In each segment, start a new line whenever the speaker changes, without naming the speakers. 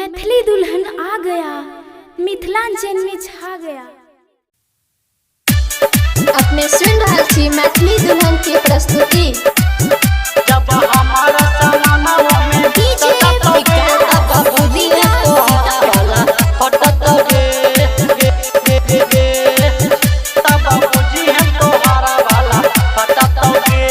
मैथिली दुल्हन आ गया, मिथिलांचल में छा गया।
अपने सुन रहा थी मैथिली दुल्हन की प्रस्तुति।
जब हमारा समाना में
डीजे विकास बाबूजी है तो वाला
फटत गे तब बाबूजी है तो हारा वाला फटत गे।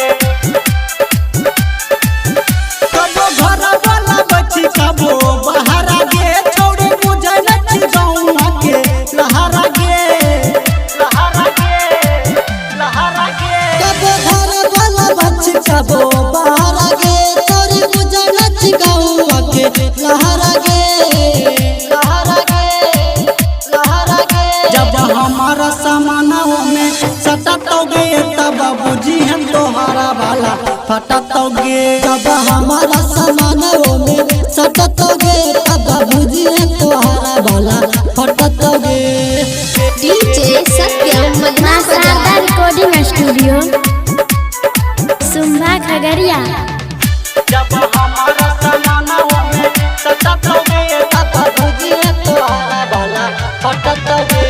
कबो घर वाला बच्ची कबो बहारा गे, छोड़े मुझे नची गाँव के लहरा गे लहरा गे लहरा गे।
कबो घर वाला बच्ची कबो बहारा गे, छोड़े मुझे नची गाँव के लहरा गे लहरा गे लहरा गे।
जब हमारा समाना में सटत गे तब बाबूजी हम तोहारा वाला फटत गे।
जब हमारा सामान में सटत गे तब बाबूजी है तोहारा वाला फटत गे।
डीजे सत्यम मदना
शारदा रिकॉर्डिंग स्टूडियो, सुम्भा खगड़िया।
जब हमारा समाना में सटत गे
तब बाबूजी है तोहारा वाला
फटत गे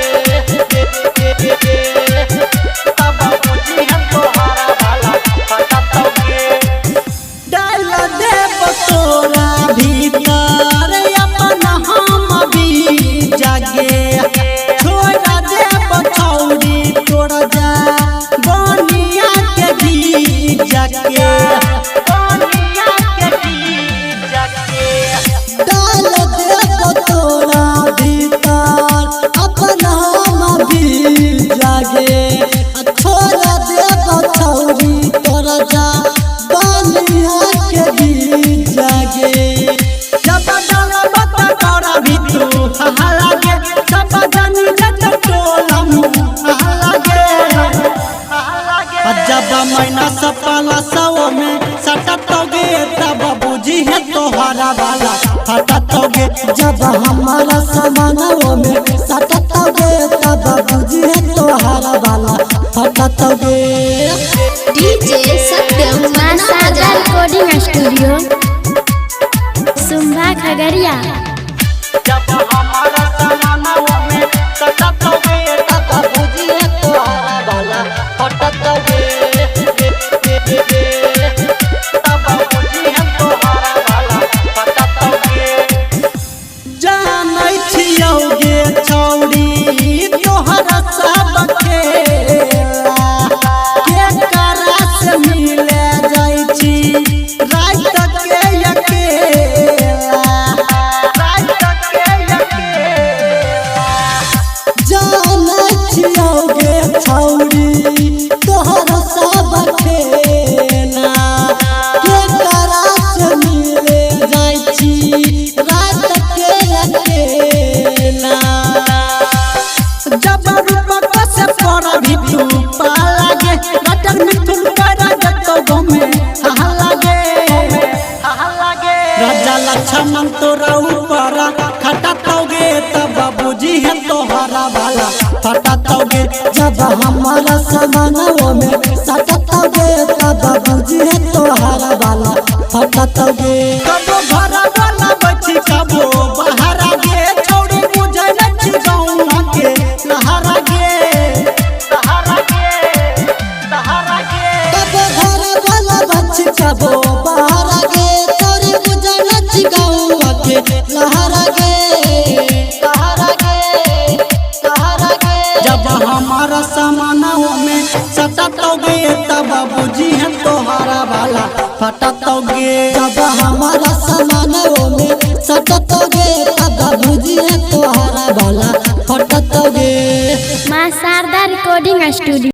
तब बाबूजी हम तोहारा वाला फटत गे। डाल दे तोरा भीतर अपन हम भी जागे, छोड़ दे बछौरी तोड़ जा बनिया के भी जाके बनिया के भी जाके।
डाल दे तोरा भीतर अपन हम भी जागे, छोड़ दे बछौरी तोड़ जा बनिया के भी जागे।
जब डालब त तोरा भी तू लागे, सब जानी जत टोला मुँह लागे। जब महीना सपला सौ में सटत गे तब बाबूजी है तोहारा वाला फटत गे।
जब हमारा सामान में सटत गे तब बाबूजी है तोहारा वाला फटत गे।
डीजे सत्यम मदना
शारदा रिकॉर्डिंग स्टूडियो, सुम्भा खगड़िया।
जब हमारा समाना में सटत गे
तब बाबूजी है तोहारा वाला
फटत गे तब बाबूजी हम तोहारा वाला फटत गे। जानै छियौ गे छौरी तोहरा सब खेला, केकरा से मिले जाइ छी रात के अकेला रात के अकेला।
जानै छियौ गे छौरी तोहरा सब खेला, केकरा से मिले जाइ छी रात के अकेला।
जब रूपक से पड़ा भी तू पालागे, रटन मिथुन करा जतो गमे हालागे हालागे। राजा लक्ष्मण तोरा ऊपर खटत गे तब बाबूजी है तोहारा वाला फटत गे।
जब हमारा सामान में सटत गे तब बाबूजी है तोहारा वाला फटत गे।
कबो घर वाला बच्ची कबो बहारा गे, छोड़े मुझे नची गाँव के लहरा गे लहरा गे लहरा गे।
कबो घर वाला बच्ची कबो बहारा गे, छोड़े मुझे नची गाँव के लहरा गे लहरा गे लहरा गे।
जब हमारा समाना में सटत गे तब बाबूजी है तोहारा वाला फटत गे।
जब हमारा सामान में सटत गे तब बाबूजी है तोहारा वाला फटत गे।
मां शारदा रिकॉर्डिंग स्टूडियो।